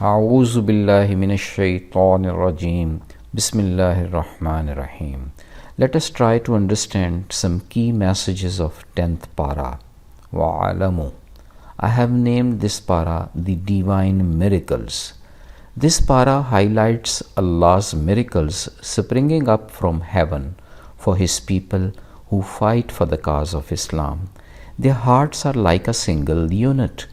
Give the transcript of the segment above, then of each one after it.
أعوذ بالله من الشيطان الرجيم. Bismillahir Rahmanir Rahim. Let us try to understand some key messages of 10th Parah. LAMO. I have named this Parah the Divine Miracles. This Parah highlights Allah's miracles springing up from heaven for His people who fight for the cause of Islam. Their hearts are like a single unit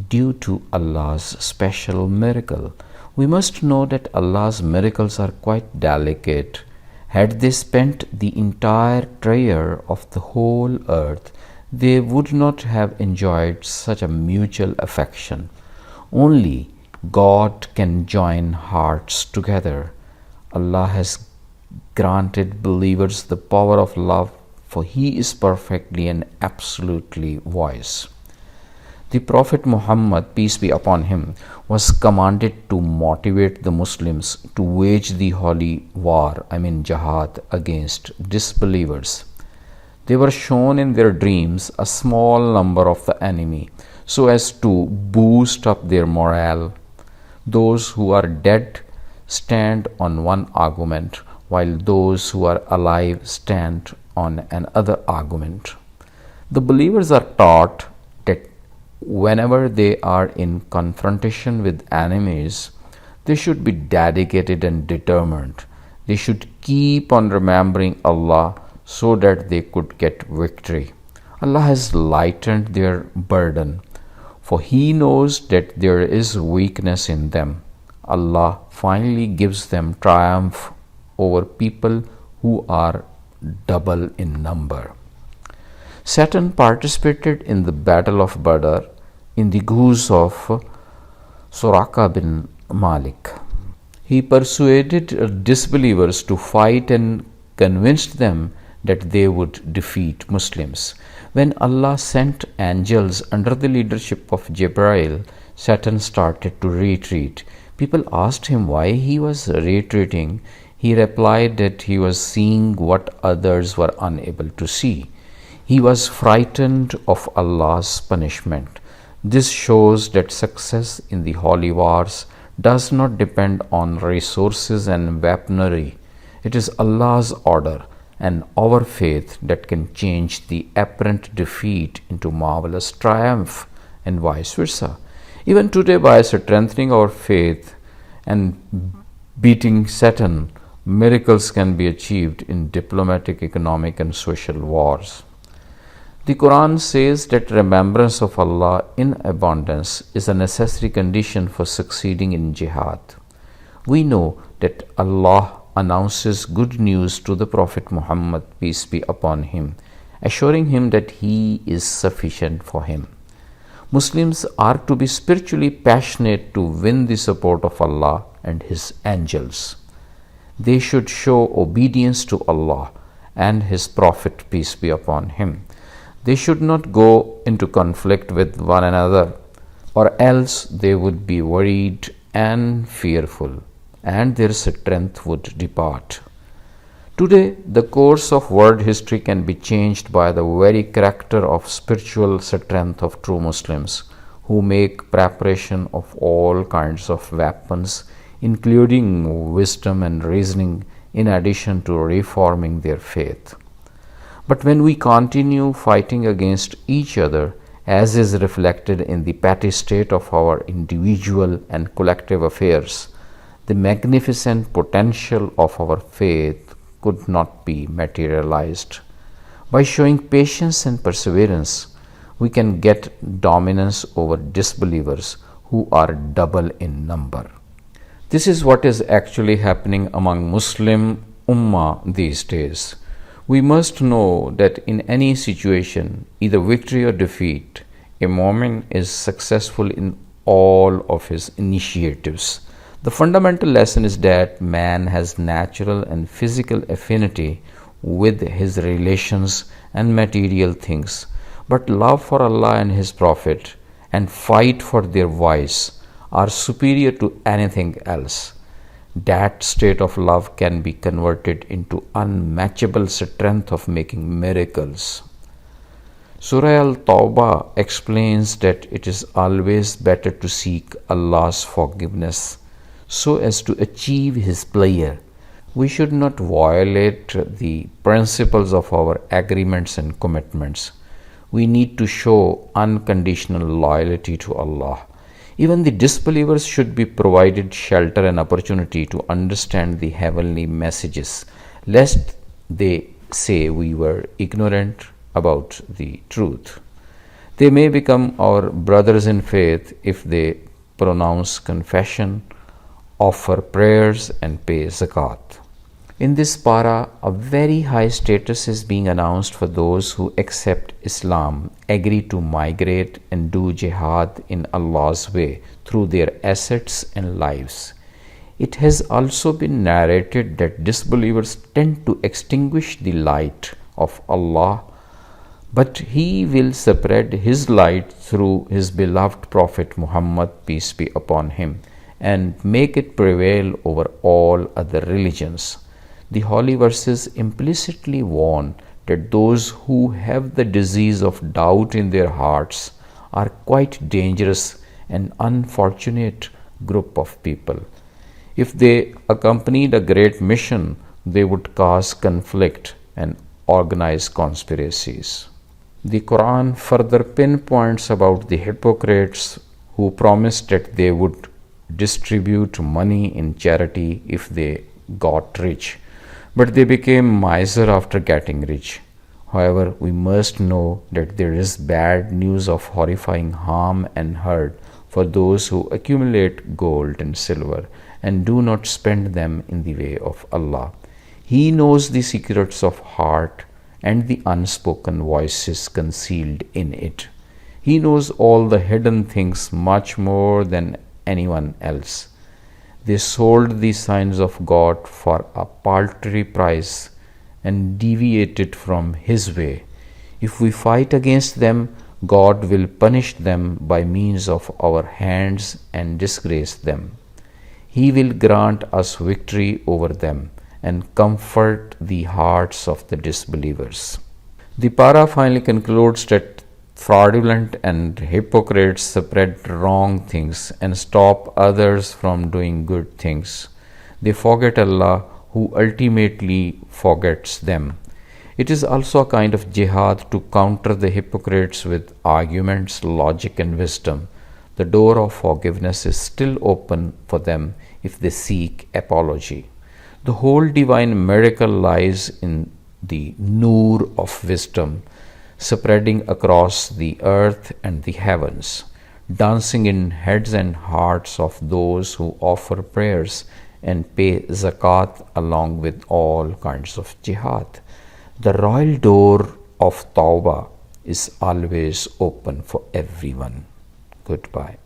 due to Allah's special miracle. We must know that Allah's miracles are quite delicate. Had they spent the entire treasure of the whole earth, they would not have enjoyed such a mutual affection. Only God can join hearts together. Allah has granted believers the power of love, for He is perfectly and absolutely wise. The Prophet Muhammad, peace be upon him, was commanded to motivate the Muslims to wage the holy war, jihad, against disbelievers. They were shown in their dreams a small number of the enemy so as to boost up their morale. Those who are dead stand on one argument, while those who are alive stand on another argument. The believers are taught that whenever they are in confrontation with enemies, they should be dedicated and determined. They should keep on remembering Allah so that they could get victory. Allah has lightened their burden, for He knows that there is weakness in them. Allah finally gives them triumph over people who are double in number. Satan participated in the Battle of Badr in the guise of Suraka bin Malik. He persuaded disbelievers to fight and convinced them that they would defeat Muslims. When Allah sent angels under the leadership of Jibreel, Satan started to retreat. People asked him why he was retreating. He replied that he was seeing what others were unable to see. He was frightened of Allah's punishment. This shows that success in the holy wars does not depend on resources and weaponry. It is Allah's order and our faith that can change the apparent defeat into marvelous triumph, and vice versa. Even today, by strengthening our faith and beating Satan, miracles can be achieved in diplomatic, economic, and social wars. The Quran says that remembrance of Allah in abundance is a necessary condition for succeeding in jihad. We know that Allah announces good news to the Prophet Muhammad, peace be upon him, assuring him that He is sufficient for him. Muslims are to be spiritually passionate to win the support of Allah and His angels. They should show obedience to Allah and His Prophet, peace be upon him. They should not go into conflict with one another, or else they would be worried and fearful, and their strength would depart. Today, the course of world history can be changed by the very character of spiritual strength of true Muslims, who make preparation of all kinds of weapons, including wisdom and reasoning, in addition to reforming their faith. But when we continue fighting against each other, as is reflected in the petty state of our individual and collective affairs, the magnificent potential of our faith could not be materialized. By showing patience and perseverance, we can get dominance over disbelievers who are double in number. This is what is actually happening among Muslim Ummah these days. We must know that in any situation, either victory or defeat, a Mu'min is successful in all of his initiatives. The fundamental lesson is that man has natural and physical affinity with his relations and material things, but love for Allah and His Prophet and fight for their vice are superior to anything else. That state of love can be converted into unmatchable strength of making miracles. Surah Al-Tawbah explains that it is always better to seek Allah's forgiveness so as to achieve His pleasure. We should not violate the principles of our agreements and commitments. We need to show unconditional loyalty to Allah. Even the disbelievers should be provided shelter and opportunity to understand the heavenly messages, lest they say we were ignorant about the truth. They may become our brothers in faith if they pronounce confession, offer prayers, and pay zakat. In this para, a very high status is being announced for those who accept Islam, agree to migrate, and do jihad in Allah's way through their assets and lives. It has also been narrated that disbelievers tend to extinguish the light of Allah, but He will spread His light through His beloved Prophet Muhammad, peace be upon him, and make it prevail over all other religions. The holy verses implicitly warn that those who have the disease of doubt in their hearts are quite dangerous and unfortunate group of people. If they accompanied a great mission, they would cause conflict and organize conspiracies. The Quran further pinpoints about the hypocrites who promised that they would distribute money in charity if they got rich, but they became miser after getting rich. However, we must know that there is bad news of horrifying harm and hurt for those who accumulate gold and silver and do not spend them in the way of Allah. He knows the secrets of heart and the unspoken voices concealed in it. He knows all the hidden things much more than anyone else. They sold the signs of God for a paltry price and deviated from His way. If we fight against them, God will punish them by means of our hands and disgrace them. He will grant us victory over them and comfort the hearts of the disbelievers. The para finally concludes that fraudulent and hypocrites spread wrong things and stop others from doing good things. They forget Allah, who ultimately forgets them. It is also a kind of jihad to counter the hypocrites with arguments, logic, and wisdom. The door of forgiveness is still open for them if they seek apology. The whole divine miracle lies in the noor of wisdom, spreading across the earth and the heavens, dancing in heads and hearts of those who offer prayers and pay zakat along with all kinds of jihad. The royal door of Tawbah is always open for everyone. Goodbye.